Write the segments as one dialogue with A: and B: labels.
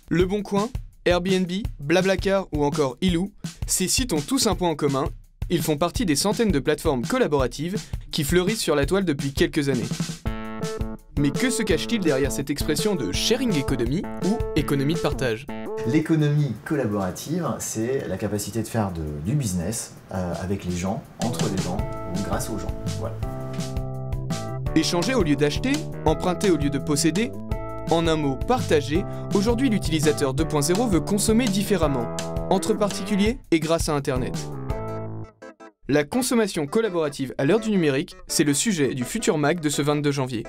A: Le Bon Coin, Airbnb, Blablacar ou encore Ilou, ces sites ont tous un point en commun, ils font partie des centaines de plateformes collaboratives qui fleurissent sur la toile depuis quelques années. Mais que se cache-t-il derrière cette expression de sharing economy ou économie de partage?
B: L'économie collaborative, c'est la capacité de faire du business avec les gens, entre les gens ou grâce aux gens. Voilà.
A: Échanger au lieu d'acheter, emprunter au lieu de posséder, en un mot, partager, aujourd'hui l'utilisateur 2.0 veut consommer différemment, entre particuliers et grâce à Internet. La consommation collaborative à l'heure du numérique, c'est le sujet du Futur Mag de ce 22 janvier.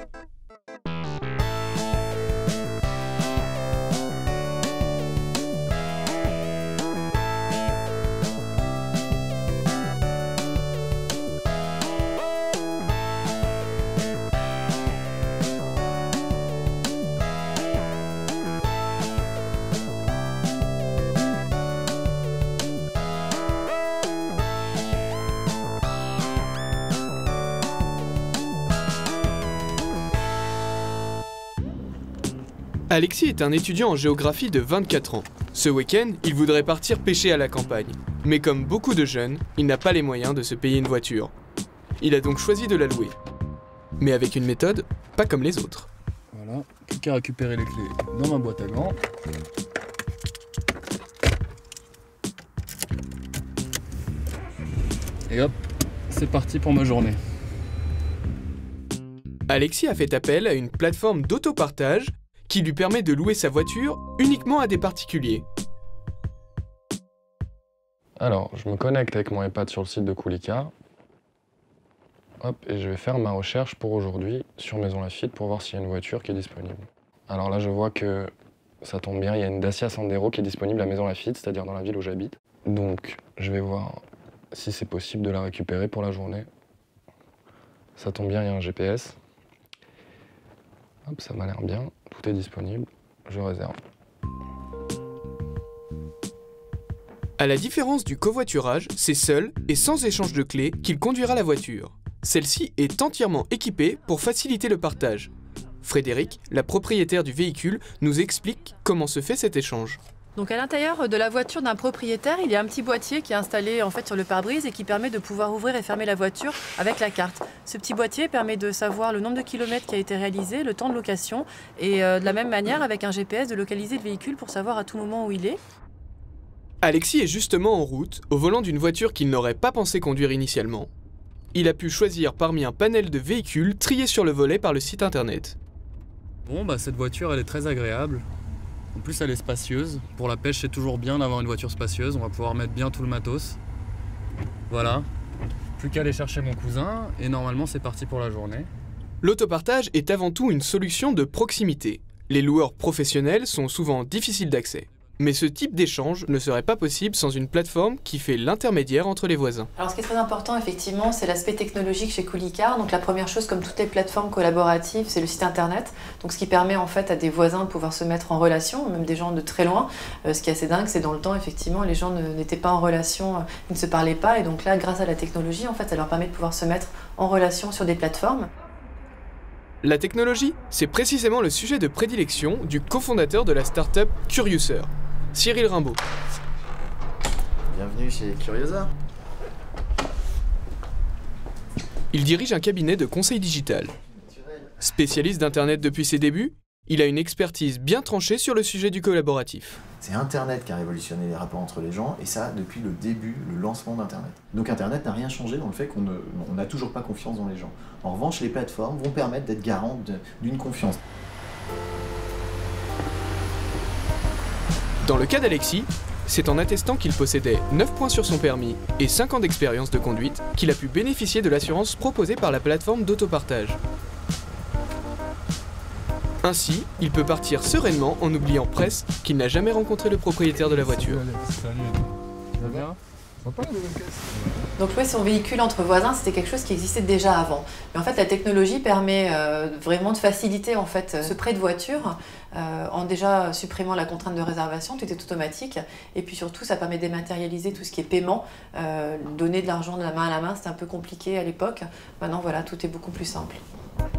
A: Alexis est un étudiant en géographie de 24 ans. Ce week-end, il voudrait partir pêcher à la campagne. Mais comme beaucoup de jeunes, il n'a pas les moyens de se payer une voiture. Il a donc choisi de la louer. Mais avec une méthode pas comme les autres.
C: Voilà, plus qu'à récupérer les clés dans ma boîte à gants. Et hop, c'est parti pour ma journée.
A: Alexis a fait appel à une plateforme d'autopartage qui lui permet de louer sa voiture uniquement à des particuliers.
D: Alors, je me connecte avec mon iPad sur le site de Coolicar. Hop, et je vais faire ma recherche pour aujourd'hui sur Maison Lafitte pour voir s'il y a une voiture qui est disponible. Alors là, je vois que ça tombe bien, il y a une Dacia Sandero qui est disponible à Maison Lafitte, c'est-à-dire dans la ville où j'habite. Donc, je vais voir si c'est possible de la récupérer pour la journée. Ça tombe bien, il y a un GPS. Hop, ça m'a l'air bien, tout est disponible, je réserve.
A: À la différence du covoiturage, c'est seul et sans échange de clés qu'il conduira la voiture. Celle-ci est entièrement équipée pour faciliter le partage. Frédéric, la propriétaire du véhicule, nous explique comment se fait cet échange.
E: Donc à l'intérieur de la voiture d'un propriétaire, il y a un petit boîtier qui est installé en fait sur le pare-brise et qui permet de pouvoir ouvrir et fermer la voiture avec la carte. Ce petit boîtier permet de savoir le nombre de kilomètres qui a été réalisé, le temps de location et de la même manière avec un GPS de localiser le véhicule pour savoir à tout moment où il est.
A: Alexis est justement en route, au volant d'une voiture qu'il n'aurait pas pensé conduire initialement. Il a pu choisir parmi un panel de véhicules triés sur le volet par le site internet.
C: Bon, bah cette voiture, elle est très agréable. En plus, elle est spacieuse. Pour la pêche, c'est toujours bien d'avoir une voiture spacieuse. On va pouvoir mettre bien tout le matos. Voilà. Plus qu'à aller chercher mon cousin. Et normalement, c'est parti pour la journée.
A: L'autopartage est avant tout une solution de proximité. Les loueurs professionnels sont souvent difficiles d'accès. Mais ce type d'échange ne serait pas possible sans une plateforme qui fait l'intermédiaire entre les voisins.
E: Alors ce qui est très important effectivement, c'est l'aspect technologique chez Coolicar. Donc la première chose, comme toutes les plateformes collaboratives, c'est le site internet. Donc ce qui permet en fait à des voisins de pouvoir se mettre en relation, même des gens de très loin. Ce qui est assez dingue, c'est dans le temps effectivement, les gens n'étaient pas en relation, ils ne se parlaient pas. Et donc là, grâce à la technologie, en fait, ça leur permet de pouvoir se mettre en relation sur des plateformes.
A: La technologie, c'est précisément le sujet de prédilection du cofondateur de la start-up Curiouser, Cyril Rimbaud.
B: Bienvenue chez Curiouser.
A: Il dirige un cabinet de conseil digital. Spécialiste d'Internet depuis ses débuts, il a une expertise bien tranchée sur le sujet du collaboratif.
B: C'est Internet qui a révolutionné les rapports entre les gens, et ça depuis le début, le lancement d'Internet. Donc Internet n'a rien changé dans le fait qu'on n'a toujours pas confiance dans les gens. En revanche, les plateformes vont permettre d'être garantes d'une confiance.
A: Dans le cas d'Alexis, c'est en attestant qu'il possédait 9 points sur son permis et 5 ans d'expérience de conduite qu'il a pu bénéficier de l'assurance proposée par la plateforme d'autopartage. Ainsi, il peut partir sereinement en oubliant presque qu'il n'a jamais rencontré le propriétaire de la voiture.
C: Salut. Ça va bien ?
E: Donc louer son véhicule entre voisins, c'était quelque chose qui existait déjà avant. Mais en fait, la technologie permet vraiment de faciliter en fait, ce prêt de voiture en déjà supprimant la contrainte de réservation, tout est automatique. Et puis surtout, ça permet de dématérialiser tout ce qui est paiement. Donner de l'argent de la main à la main, c'était un peu compliqué à l'époque. Maintenant, voilà, tout est beaucoup plus simple.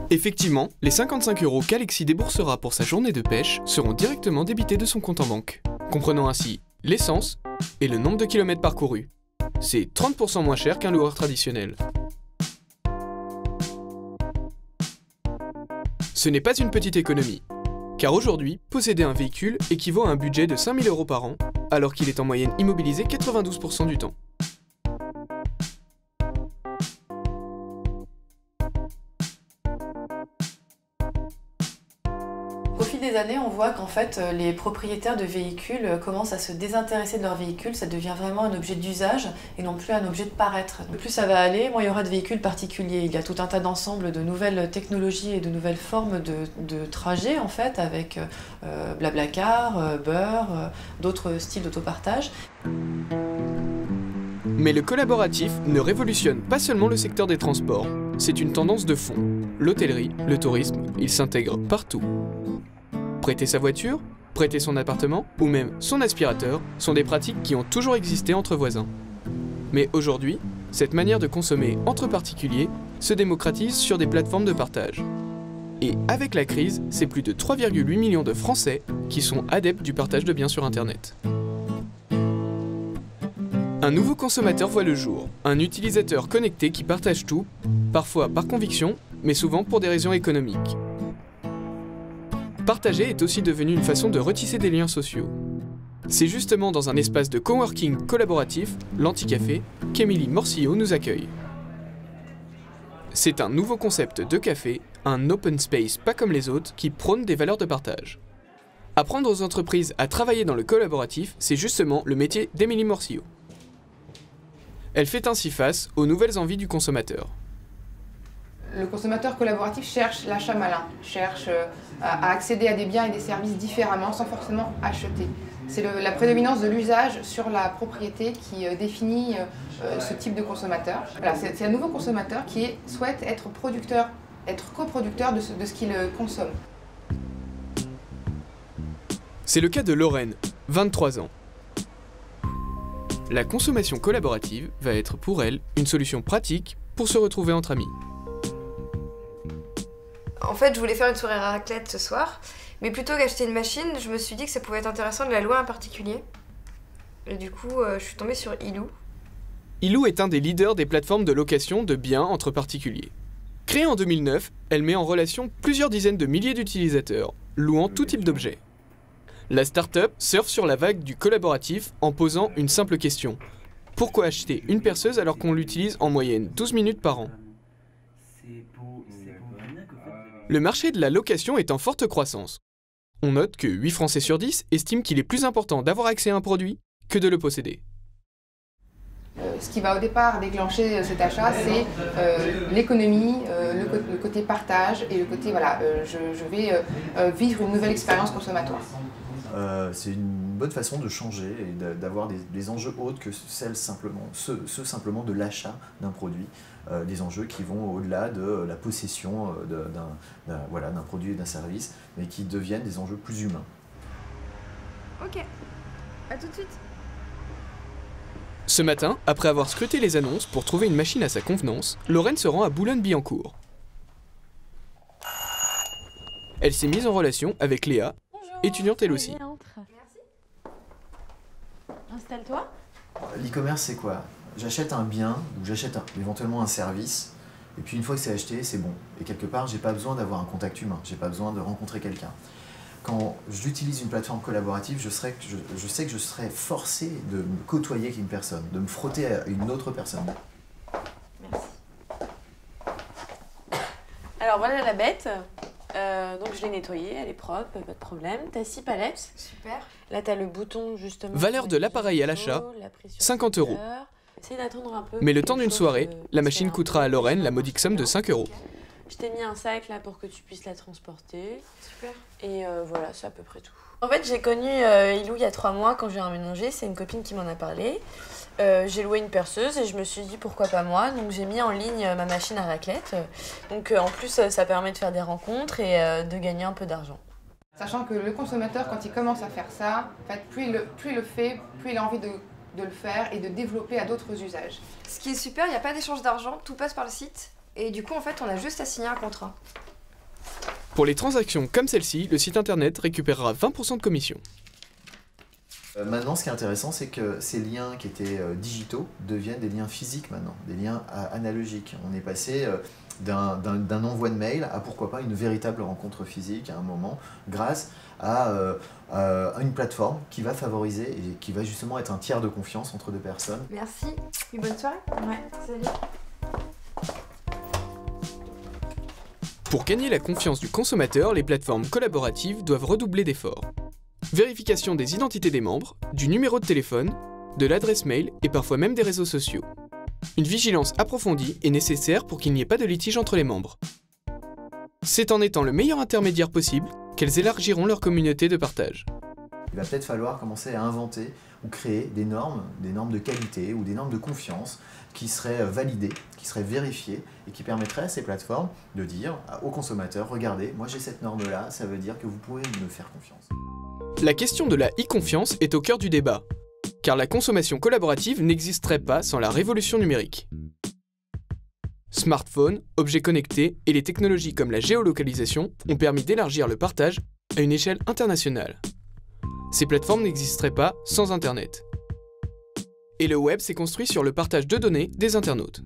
A: Effectivement, les 55 € qu'Alexis déboursera pour sa journée de pêche seront directement débités de son compte en banque, comprenant ainsi l'essence et le nombre de kilomètres parcourus. C'est 30% moins cher qu'un loueur traditionnel. Ce n'est pas une petite économie, car aujourd'hui, posséder un véhicule équivaut à un budget de 5 000 € par an, alors qu'il est en moyenne immobilisé 92% du temps.
E: Au fil des années, on voit qu'en fait, les propriétaires de véhicules commencent à se désintéresser de leur véhicule. Ça devient vraiment un objet d'usage et non plus un objet de paraître. Plus ça va aller, moins il y aura de véhicules particuliers. Il y a tout un tas d'ensembles de nouvelles technologies et de nouvelles formes de trajets, en fait, avec Blablacar, Uber, d'autres styles d'autopartage.
A: Mais le collaboratif ne révolutionne pas seulement le secteur des transports. C'est une tendance de fond. L'hôtellerie, le tourisme, il s'intègre partout. Prêter sa voiture, prêter son appartement ou même son aspirateur sont des pratiques qui ont toujours existé entre voisins. Mais aujourd'hui, cette manière de consommer entre particuliers se démocratise sur des plateformes de partage. Et avec la crise, c'est plus de 3,8 millions de Français qui sont adeptes du partage de biens sur Internet. Un nouveau consommateur voit le jour, un utilisateur connecté qui partage tout, parfois par conviction, mais souvent pour des raisons économiques. Partager est aussi devenu une façon de retisser des liens sociaux. C'est justement dans un espace de coworking collaboratif, l'Anticafé, qu'Émilie Morcillo nous accueille. C'est un nouveau concept de café, un open space pas comme les autres, qui prône des valeurs de partage. Apprendre aux entreprises à travailler dans le collaboratif, c'est justement le métier d'Émilie Morcillo. Elle fait ainsi face aux nouvelles envies du consommateur.
F: Le consommateur collaboratif cherche l'achat malin, cherche à accéder à des biens et des services différemment sans forcément acheter. C'est la prédominance de l'usage sur la propriété qui définit ce type de consommateur. Voilà, c'est un nouveau consommateur qui souhaite être producteur, être coproducteur de ce qu'il consomme.
A: C'est le cas de Lorraine, 23 ans. La consommation collaborative va être pour elle une solution pratique pour se retrouver entre amis.
G: En fait, je voulais faire une soirée raclette ce soir, mais plutôt qu'acheter une machine, je me suis dit que ça pouvait être intéressant de la louer à un particulier. Et du coup, je suis tombée sur Ilou.
A: Ilou est un des leaders des plateformes de location de biens entre particuliers. Créée en 2009, elle met en relation plusieurs dizaines de milliers d'utilisateurs, louant tout type d'objets. La start-up surfe sur la vague du collaboratif en posant une simple question. Pourquoi acheter une perceuse alors qu'on l'utilise en moyenne 12 minutes par an ? Le marché de la location est en forte croissance. On note que 8 Français sur 10 estiment qu'il est plus important d'avoir accès à un produit que de le posséder.
F: Ce qui va au départ déclencher cet achat, c'est l'économie, le côté partage et le côté voilà, je vais vivre une nouvelle expérience consommatoire.
B: C'est une bonne façon de changer et d'avoir des enjeux autres que ceux simplement de l'achat d'un produit. Des enjeux qui vont au-delà de la possession d'un produit et d'un service, mais qui deviennent des enjeux plus humains.
G: Ok, à tout de suite.
A: Ce matin, après avoir scruté les annonces pour trouver une machine à sa convenance, Lorraine se rend à Boulogne-Billancourt. Elle s'est mise en relation avec Léa, étudiante elle aussi.
H: Installe-toi.
B: L'e-commerce, c'est quoi? J'achète un bien ou j'achète éventuellement un service, et puis une fois que c'est acheté, c'est bon. Et quelque part, j'ai pas besoin d'avoir un contact humain, j'ai pas besoin de rencontrer quelqu'un. Quand j'utilise une plateforme collaborative, je sais que je serai forcé de me côtoyer avec une personne, de me frotter à une autre personne.
H: Merci. Alors voilà la bête. Donc je l'ai nettoyée, elle est propre, pas de problème. T'as 6 palettes.
G: Super.
H: Là t'as le bouton justement.
A: Valeur de l'appareil à l'achat, 50 €.
H: Essaye d'attendre un peu.
A: Mais le temps d'une soirée, la machine coûtera à Lorraine la modique somme de 5 €.
H: Je t'ai mis un sac là pour que tu puisses la transporter.
G: Super.
H: Et voilà, c'est à peu près tout. En fait, j'ai connu Ilou il y a 3 mois quand j'ai emménagé. C'est une copine qui m'en a parlé. J'ai loué une perceuse et je me suis dit pourquoi pas moi. Donc j'ai mis en ligne ma machine à raclette. Donc en plus, ça permet de faire des rencontres et de gagner un peu d'argent.
F: Sachant que le consommateur, quand il commence à faire ça, en fait, plus il le fait, plus il a envie de le faire et de développer à d'autres usages.
G: Ce qui est super, il n'y a pas d'échange d'argent, tout passe par le site. Et du coup, en fait, on a juste à signer un contrat.
A: Pour les transactions comme celle-ci, le site internet récupérera 20% de commission.
B: Maintenant, ce qui est intéressant, c'est que ces liens qui étaient digitaux deviennent des liens physiques maintenant, des liens analogiques. On est passé d'un envoi de mail à pourquoi pas une véritable rencontre physique à un moment, grâce à une plateforme qui va favoriser et qui va justement être un tiers de confiance entre deux personnes.
G: Merci, une bonne soirée.
H: Ouais, salut.
A: Pour gagner la confiance du consommateur, les plateformes collaboratives doivent redoubler d'efforts. Vérification des identités des membres, du numéro de téléphone, de l'adresse mail et parfois même des réseaux sociaux. Une vigilance approfondie est nécessaire pour qu'il n'y ait pas de litige entre les membres. C'est en étant le meilleur intermédiaire possible qu'elles élargiront leur communauté de partage.
B: Il va peut-être falloir commencer à inventer ou créer des normes de qualité ou des normes de confiance qui seraient validées, qui seraient vérifiées et qui permettraient à ces plateformes de dire aux consommateurs, regardez, moi j'ai cette norme-là, ça veut dire que vous pouvez me faire confiance.
A: La question de la e-confiance est au cœur du débat, car la consommation collaborative n'existerait pas sans la révolution numérique. Smartphones, objets connectés et les technologies comme la géolocalisation ont permis d'élargir le partage à une échelle internationale. Ces plateformes n'existeraient pas sans Internet. Et le web s'est construit sur le partage de données des internautes.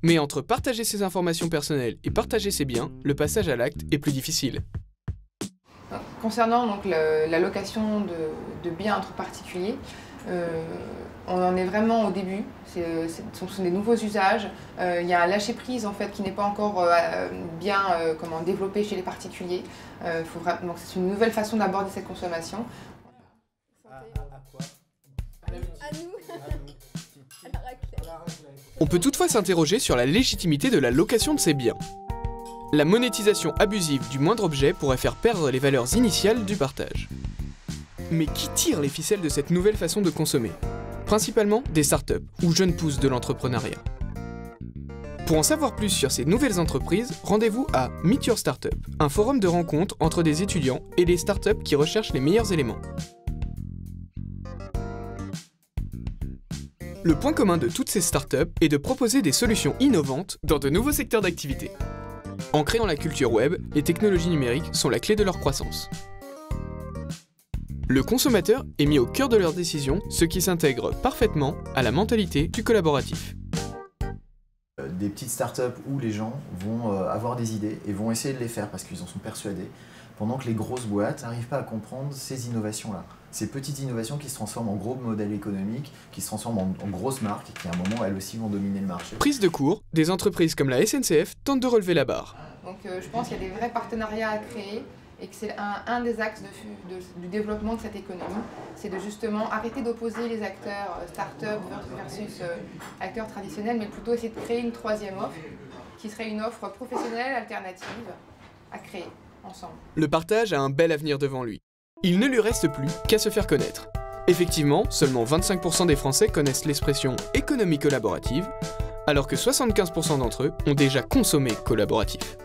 A: Mais entre partager ses informations personnelles et partager ses biens, le passage à l'acte est plus difficile.
F: Concernant donc la location de biens entre particuliers, on en est vraiment au début. Ce sont des nouveaux usages. Il y a un lâcher-prise en fait qui n'est pas encore bien développé chez les particuliers. Donc c'est une nouvelle façon d'aborder cette consommation.
A: On peut toutefois s'interroger sur la légitimité de la location de ces biens. La monétisation abusive du moindre objet pourrait faire perdre les valeurs initiales du partage. Mais qui tire les ficelles de cette nouvelle façon de consommer? Principalement des startups ou jeunes pousses de l'entrepreneuriat. Pour en savoir plus sur ces nouvelles entreprises, rendez-vous à Meet Your Startup, un forum de rencontre entre des étudiants et les startups qui recherchent les meilleurs éléments. Le point commun de toutes ces startups est de proposer des solutions innovantes dans de nouveaux secteurs d'activité. En créant la culture web, les technologies numériques sont la clé de leur croissance. Le consommateur est mis au cœur de leurs décisions, ce qui s'intègre parfaitement à la mentalité du collaboratif.
B: Des petites startups où les gens vont avoir des idées et vont essayer de les faire parce qu'ils en sont persuadés, pendant que les grosses boîtes n'arrivent pas à comprendre ces innovations-là. Ces petites innovations qui se transforment en gros modèles économiques, qui se transforment en grosses marques et qui à un moment elles aussi vont dominer le marché.
A: Prise de cours, des entreprises comme la SNCF tentent de relever la barre.
F: Donc je pense qu'il y a des vrais partenariats à créer et que c'est un des axes du développement de cette économie, c'est de justement arrêter d'opposer les acteurs start-up versus acteurs traditionnels, mais plutôt essayer de créer une troisième offre, qui serait une offre professionnelle alternative à créer ensemble.
A: Le partage a un bel avenir devant lui. Il ne lui reste plus qu'à se faire connaître. Effectivement, seulement 25% des Français connaissent l'expression « économie collaborative », alors que 75% d'entre eux ont déjà consommé collaboratif.